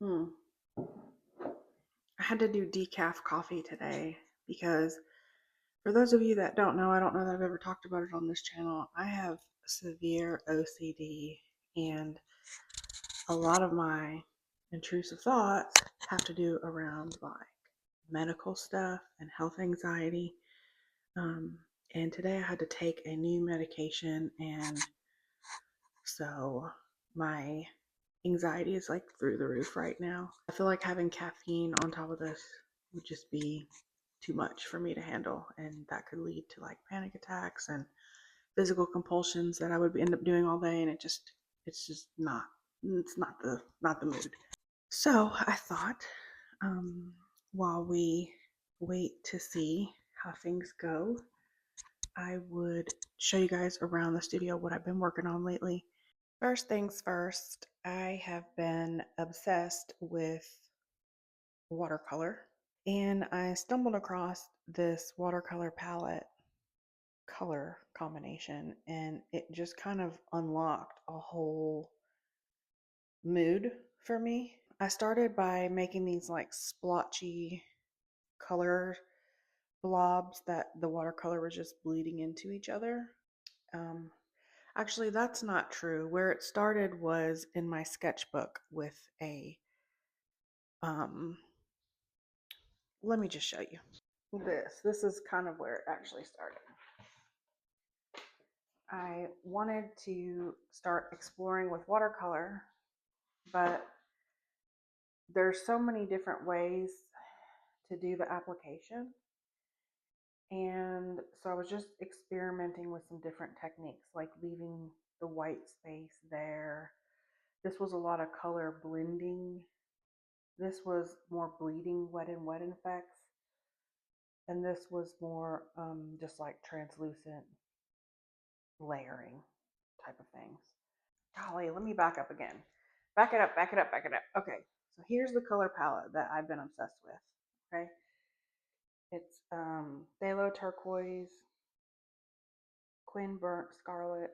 Hmm. I had to do decaf coffee today because for those of you that I don't know that I've ever talked about it on this channel. I have severe OCD, and a lot of my intrusive thoughts have to do around like medical stuff and health anxiety. Um, and today I had to take a new medication, and so my anxiety is like through the roof right now. I feel like having caffeine on top of this would just be too much for me to handle, and that could lead to like panic attacks and physical compulsions that I would end up doing all day, and it's just not the mood. So I thought, um, while we wait to see how things go, I would show you guys around the studio what I've been working on lately. First things first, I have been obsessed with watercolor, and I stumbled across this watercolor palette color combination, and it just kind of unlocked a whole mood for me. I started by making these like splotchy color blobs that the watercolor was just bleeding into each other. Um, Actually, that's not true. Where it started was in my sketchbook with a, um, let me just show you. This is kind of where it actually started. I wanted to start exploring with watercolor, but there's so many different ways to do the application. And so I was just experimenting with some different techniques, like leaving the white space there. This was a lot of color blending. This was more bleeding wet and wet effects. And this was more just like translucent layering type of things. Golly, let me back up again. Back it up, back it up, back it up. Okay, so here's the color palette that I've been obsessed with. Okay, it's phthalo turquoise, quin burnt scarlet,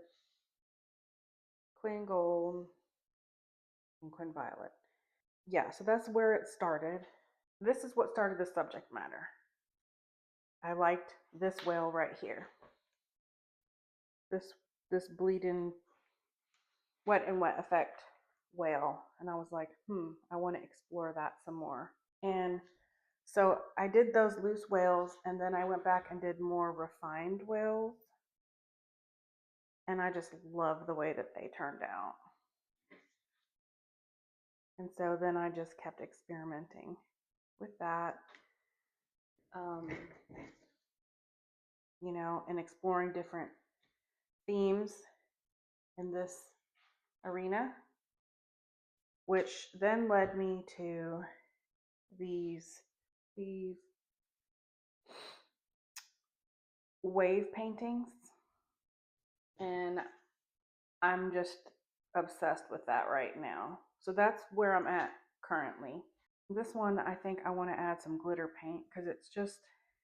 quin gold, and quin violet. Yeah, so that's where it started. This is what started the subject matter. I liked this whale right here. This this bleeding wet and wet effect whale, and I was like, I want to explore that some more. And so I did those loose whales, and then I went back and did more refined whales, and I just love the way that they turned out. And so then I just kept experimenting with that, um, and exploring different themes in this arena, which then led me to these these wave paintings, and I'm just obsessed with that right now. So that's where I'm at currently. This one, I think I want to add some glitter paint because it's just,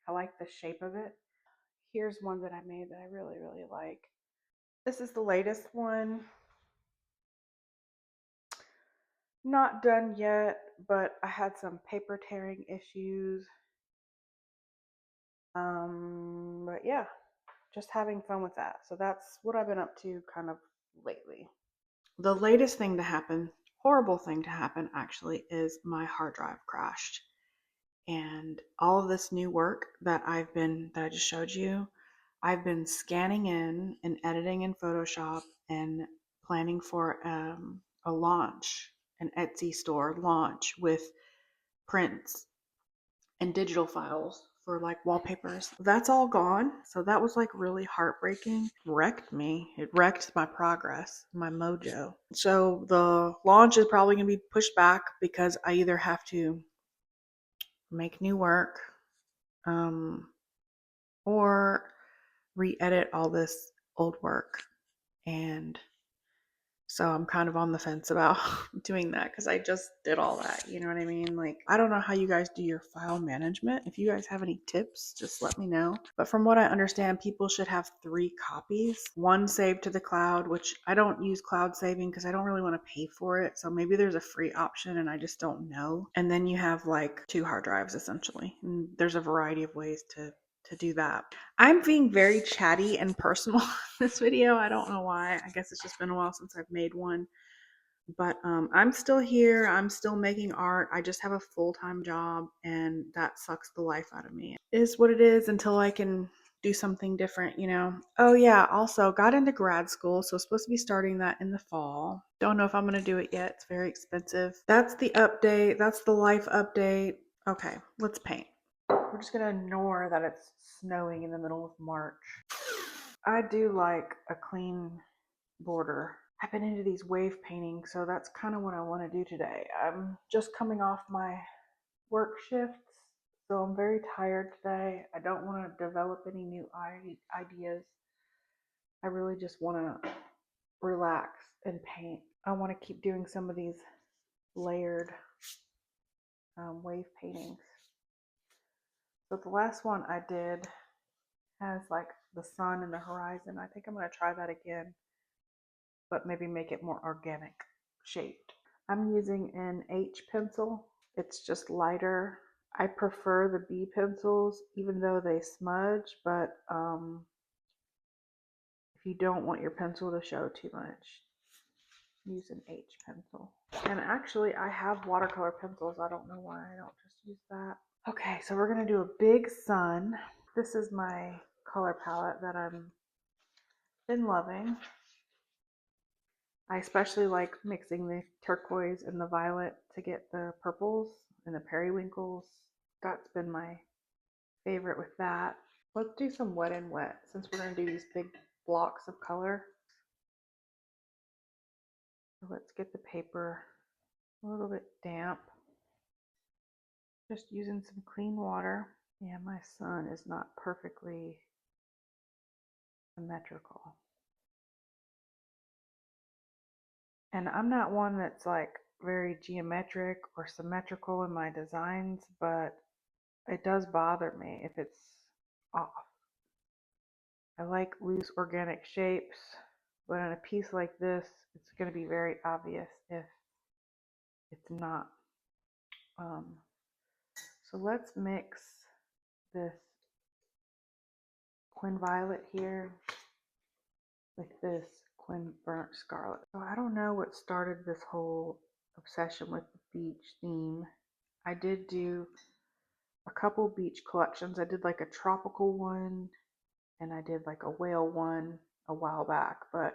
I like the shape of it. Here's one that I made that I really, really like. This is the latest one. Not done yet, but I had some paper tearing issues. But yeah, just having fun with that. So that's what I've been up to kind of lately. The latest thing to happen, horrible thing to happen actually, is my hard drive crashed. And all of this new work that I just showed you, I've been scanning in and editing in Photoshop and planning for a launch, an Etsy store launch with prints and digital files for like wallpapers. That's all gone. So that was like really heartbreaking. Wrecked me. It wrecked my progress, my mojo. So the launch is probably going to be pushed back because I either have to make new work, um, or re-edit all this old work and So I'm kind of on the fence about doing that because I just did all that. You know what I mean? Like, I don't know how you guys do your file management. If you guys have any tips, just let me know. But from what I understand, people should have 3 copies, one saved to the cloud, which I don't use cloud saving because I don't really want to pay for it. So maybe there's a free option and I just don't know. And then you have like 2 hard drives essentially. And there's a variety of ways to do that. I'm being very chatty and personal in this video. I don't know why. I guess it's just been a while since I've made one. But I'm still here. I'm still making art. I just have a full-time job and that sucks the life out of me. It is what it is until I can do something different, you know. Oh yeah, also got into grad school, so supposed to be starting that in the fall. Don't know if I'm going to do it yet. It's very expensive. That's the update. That's the life update. Okay, let's paint. We're just gonna ignore that it's snowing in the middle of March. I do like a clean border. I've been into these wave paintings, so that's kind of what I want to do today. I'm just coming off my work shifts, so I'm very tired today. I don't want to develop any new ideas. I really just want to relax and paint. I want to keep doing some of these layered wave paintings. So the last one I did has like the sun and the horizon. I think I'm going to try that again, but maybe make it more organic shaped. I'm using an H pencil. It's just lighter. I prefer the B pencils, even though they smudge, but if you don't want your pencil to show too much, use an H pencil. And actually, I have watercolor pencils. I don't know why I don't just use that. Okay, so we're going to do a big sun. This is my color palette that I'm been loving. I especially like mixing the turquoise and the violet to get the purples and the periwinkles. That's been my favorite with that. Let's do some wet and wet since we're going to do these big blocks of color. So let's get the paper a little bit damp. Just using some clean water. Yeah, my sun is not perfectly symmetrical. And I'm not one that's like very geometric or symmetrical in my designs, but it does bother me if it's off. I like loose organic shapes, but in a piece like this, it's going to be very obvious if it's not. So let's mix this Quin Violet here with this Quin Burnt Scarlet. So I don't know what started this whole obsession with the beach theme. I did do a couple beach collections. I did like a tropical one and I did like a whale one a while back, but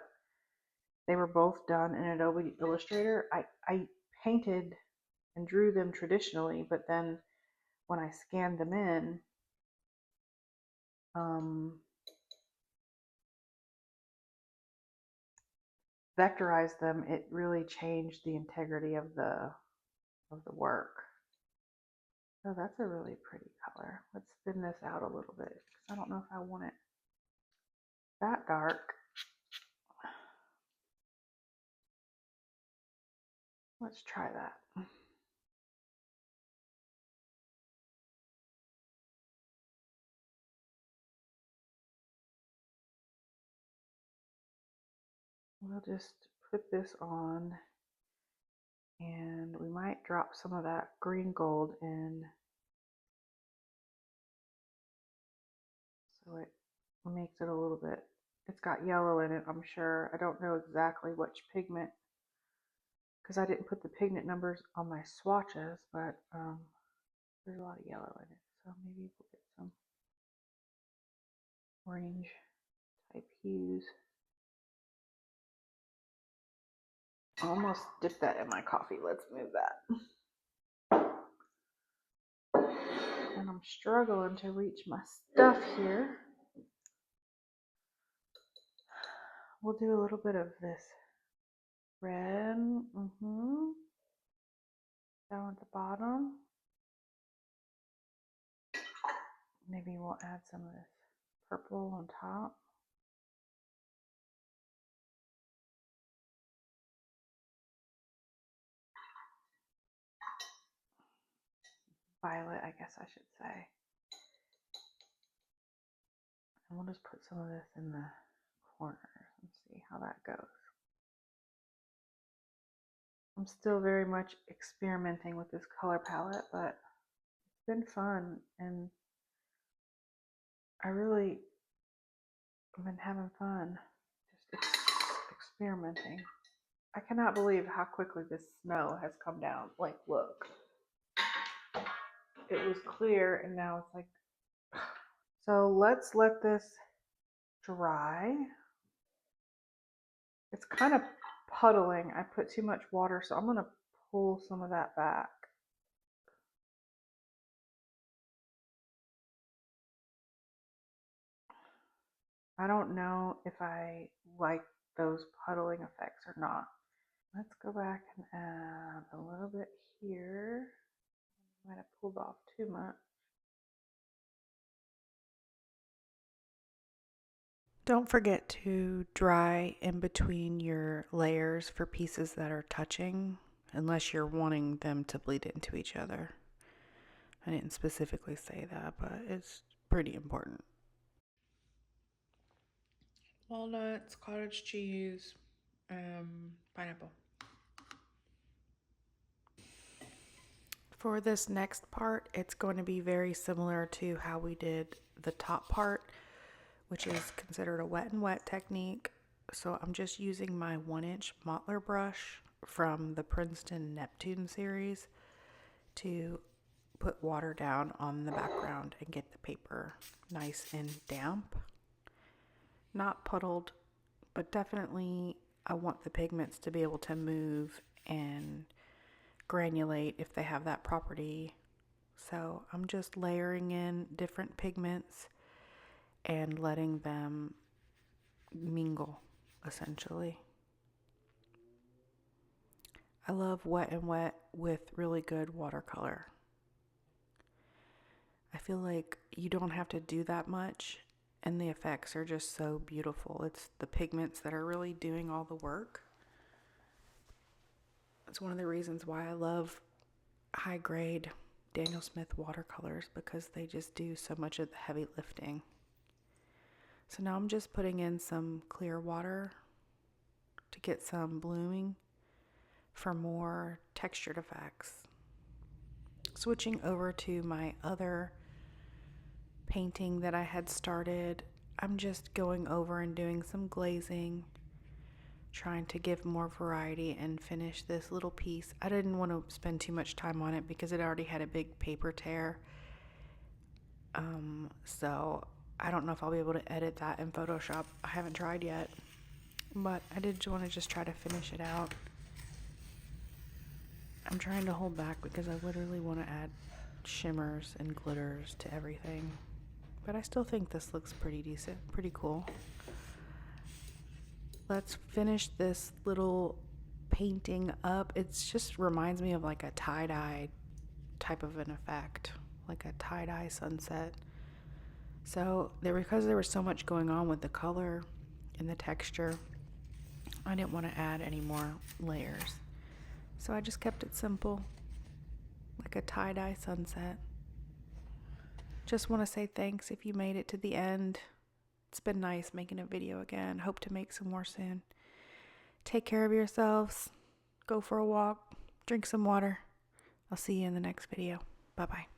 they were both done in Adobe Illustrator. I painted and drew them traditionally, but then when I scanned them in, vectorized them, it really changed the integrity of the work. So that's a really pretty color. Let's thin this out a little bit because I don't know if I want it that dark. Let's try that. We'll just put this on and we might drop some of that green gold in so it makes it a little bit, it's got yellow in it, I'm sure. I don't know exactly which pigment because I didn't put the pigment numbers on my swatches, but there's a lot of yellow in it. So maybe we'll get some orange type hues. I almost dipped that in my coffee. Let's move that. And I'm struggling to reach my stuff here. We'll do a little bit of this red. Down at the bottom. Maybe we'll add some of this purple on top. violet, I guess I should say. And we'll just put some of this in the corners and see how that goes. I'm still very much experimenting with this color palette, but it's been fun, and I really have been having fun just experimenting. I cannot believe how quickly this snow has come down. Like, look. It was clear and now it's like, so let's let this dry. It's kind of puddling. I put too much water, so I'm going to pull some of that back. I don't know if I like those puddling effects or not. Let's go back and add a little bit here. I might have pulled off too much. Don't forget to dry in between your layers for pieces that are touching, unless you're wanting them to bleed into each other. I didn't specifically say that, but it's pretty important. Walnuts, cottage cheese, pineapple. For this next part, it's going to be very similar to how we did the top part, which is considered a wet and wet technique. So I'm just using my 1-inch Mottler brush from the Princeton Neptune series to put water down on the background and get the paper nice and damp. Not puddled, but definitely I want the pigments to be able to move and granulate if they have that property. So I'm just layering in different pigments and letting them mingle, essentially. I love wet and wet with really good watercolor. I feel like you don't have to do that much and the effects are just so beautiful. It's the pigments that are really doing all the work. It's one of the reasons why I love high grade Daniel Smith watercolors, because they just do so much of the heavy lifting. So now I'm just putting in some clear water to get some blooming for more textured effects. Switching over to my other painting that I had started, I'm just going over and doing some glazing, trying to give more variety and finish this little piece. I didn't want to spend too much time on it because it already had a big paper tear. So I don't know if I'll be able to edit that in Photoshop. I haven't tried yet, but I did want to just try to finish it out. I'm trying to hold back because I literally want to add shimmers and glitters to everything. But I still think this looks pretty decent, pretty cool. Let's finish this little painting up. It just reminds me of like a tie-dye type of an effect, like a tie-dye sunset. So because there was so much going on with the color and the texture, I didn't want to add any more layers. So I just kept it simple, like a tie-dye sunset. Just want to say thanks if you made it to the end. It's been nice making a video again. Hope to make some more soon. Take care of yourselves. Go for a walk. Drink some water. I'll see you in the next video. Bye-bye.